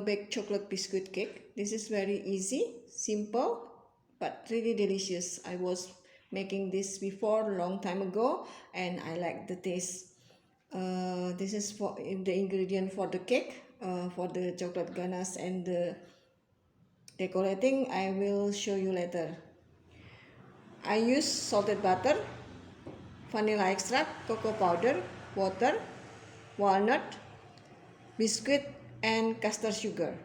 Bake Chocolate Biscuit Cake. This is very easy, simple, but really delicious. I was making this before a long time ago and I like the taste. This is for the ingredient for the cake, for the chocolate ganache and the decorating. I will show you later. I use salted butter, vanilla extract, cocoa powder, water, walnut, biscuit and custard sugar.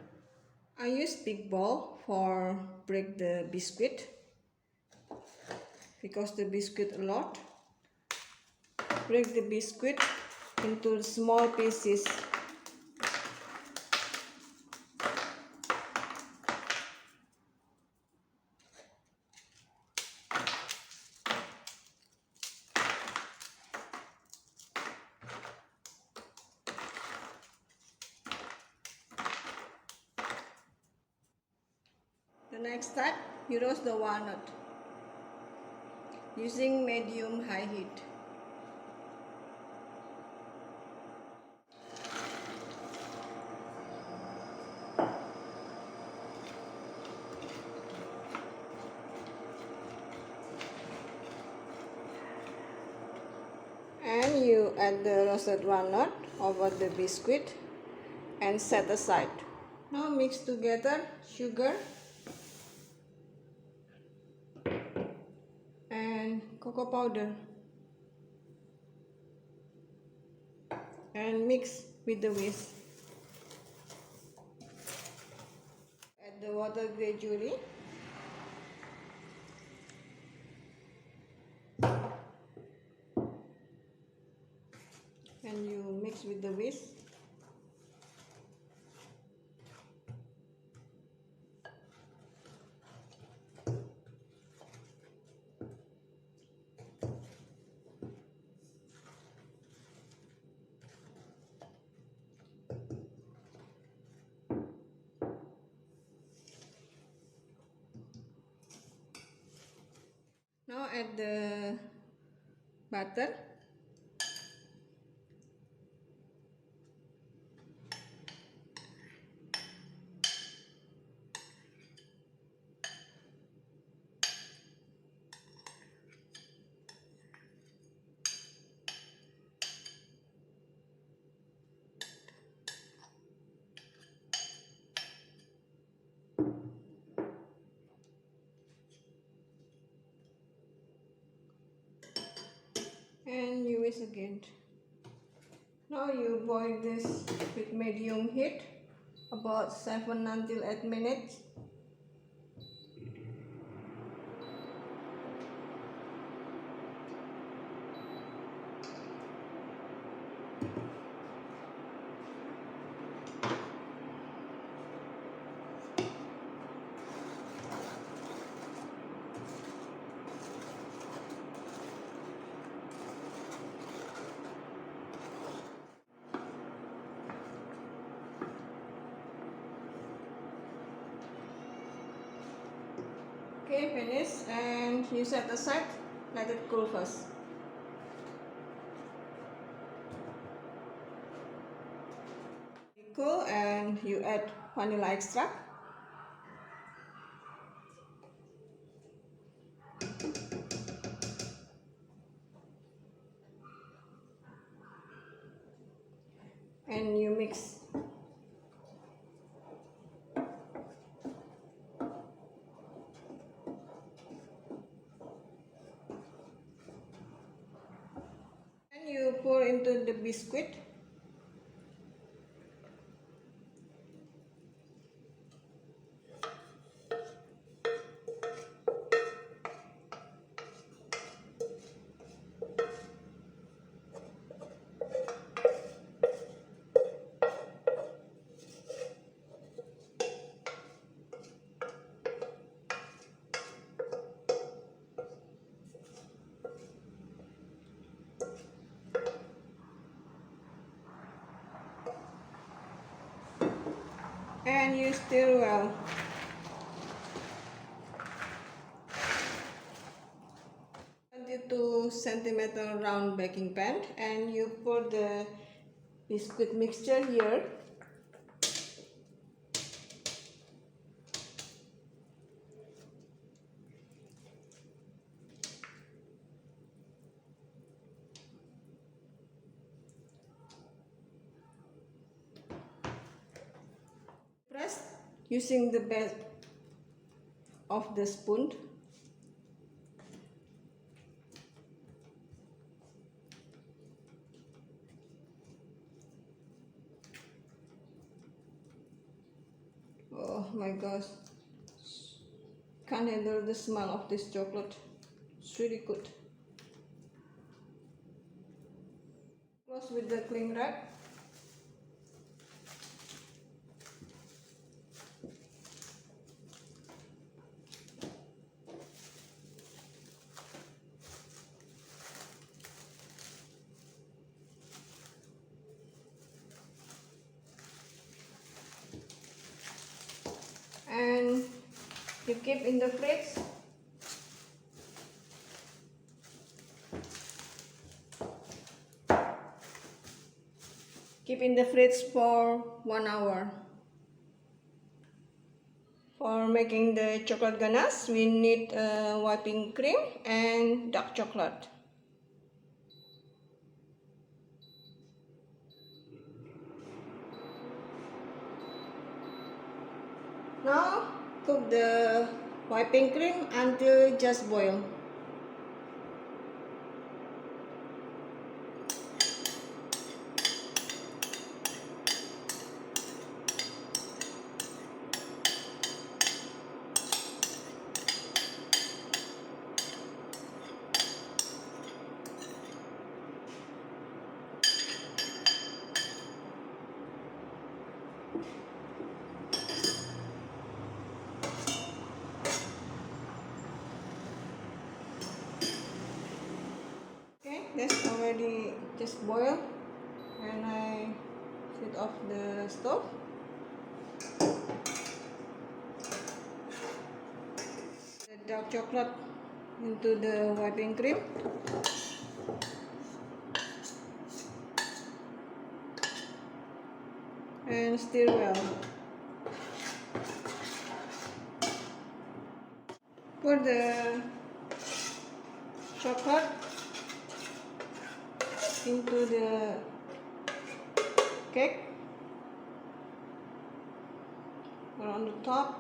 I use big bowl for break the biscuit because the biscuit a lot. Break the biscuit into small pieces. The next step, you roast the walnut using medium-high heat. And you add the roasted walnut over the biscuit and set aside. Now mix together sugar and cocoa powder and mix with the whisk. Add the water gradually. And you mix with the whisk. Now add the butter. And you whisk again. Now you boil this with medium heat about 7 until 8 minutes. Okay, finish, and you set aside, let it cool first. Cool, and you add vanilla extract. And you mix. And you pour into the biscuit. And you stir well. Centimeter round baking pan, and you pour the biscuit mixture here. using the best of the spoon. Oh my gosh, can't handle the smell of this chocolate. It's really good. Close with the cling wrap. And you keep in the fridge. Keep in the fridge for 1 hour. For making the chocolate ganache, we need whipping cream and dark chocolate. Now cook the whipping cream until just boil. Okay, that's already just boiled, and I set off the stove. The dark chocolate into the whipping cream. And stir well. Put the chocolate into the cake or on the top.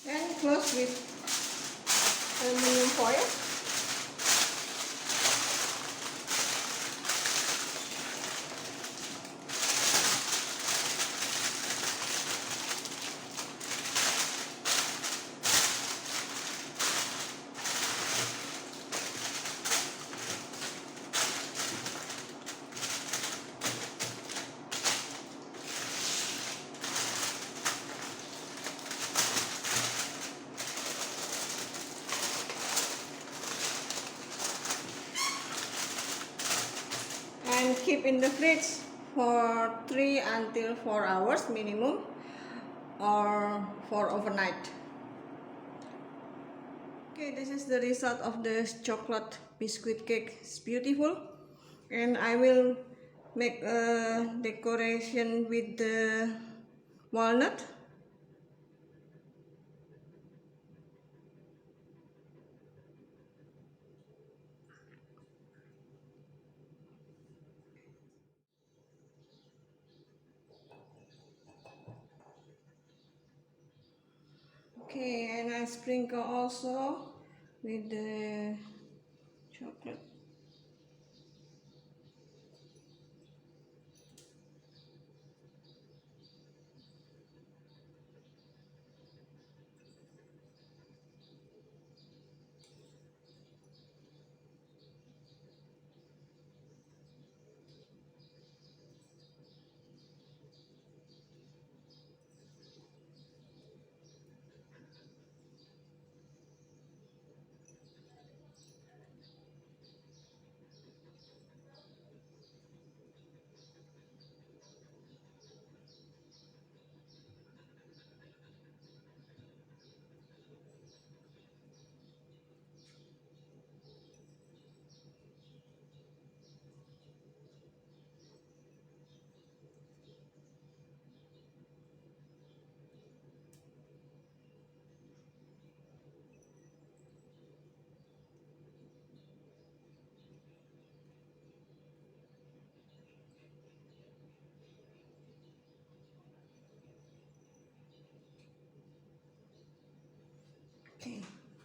And close with aluminum foil. And keep in the fridge for 3 until 4 hours minimum, or for overnight. Okay, this is the result of the chocolate biscuit cake. It's beautiful, and I will make a decoration with the walnut. Okay, and I sprinkle also with the chocolate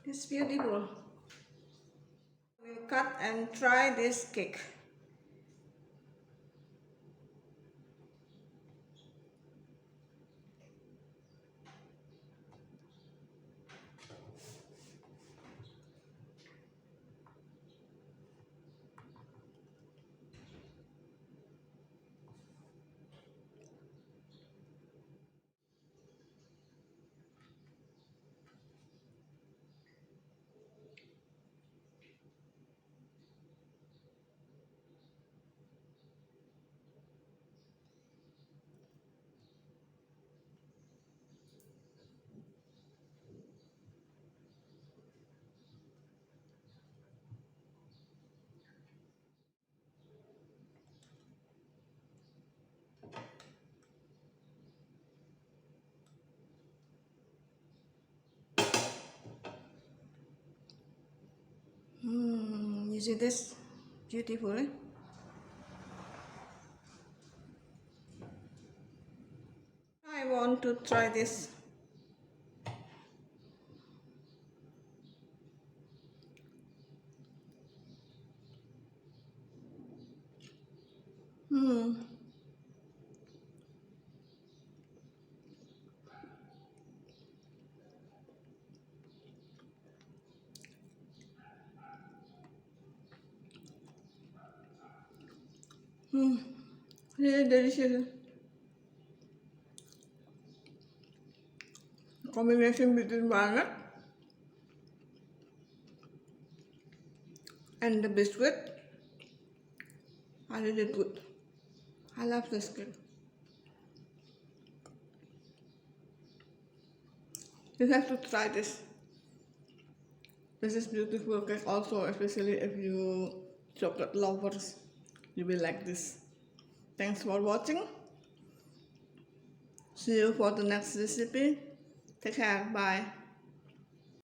It's beautiful. We'll cut and try this cake. You see this beautifully? I want to try this. Hmm. Really delicious. Combination between walnut and the biscuit are really good. I love this cake. You have to try this. This is beautiful cake also, especially if you chocolate lovers. You will like this. Thanks for watching. See you for the next recipe. Take care. Bye.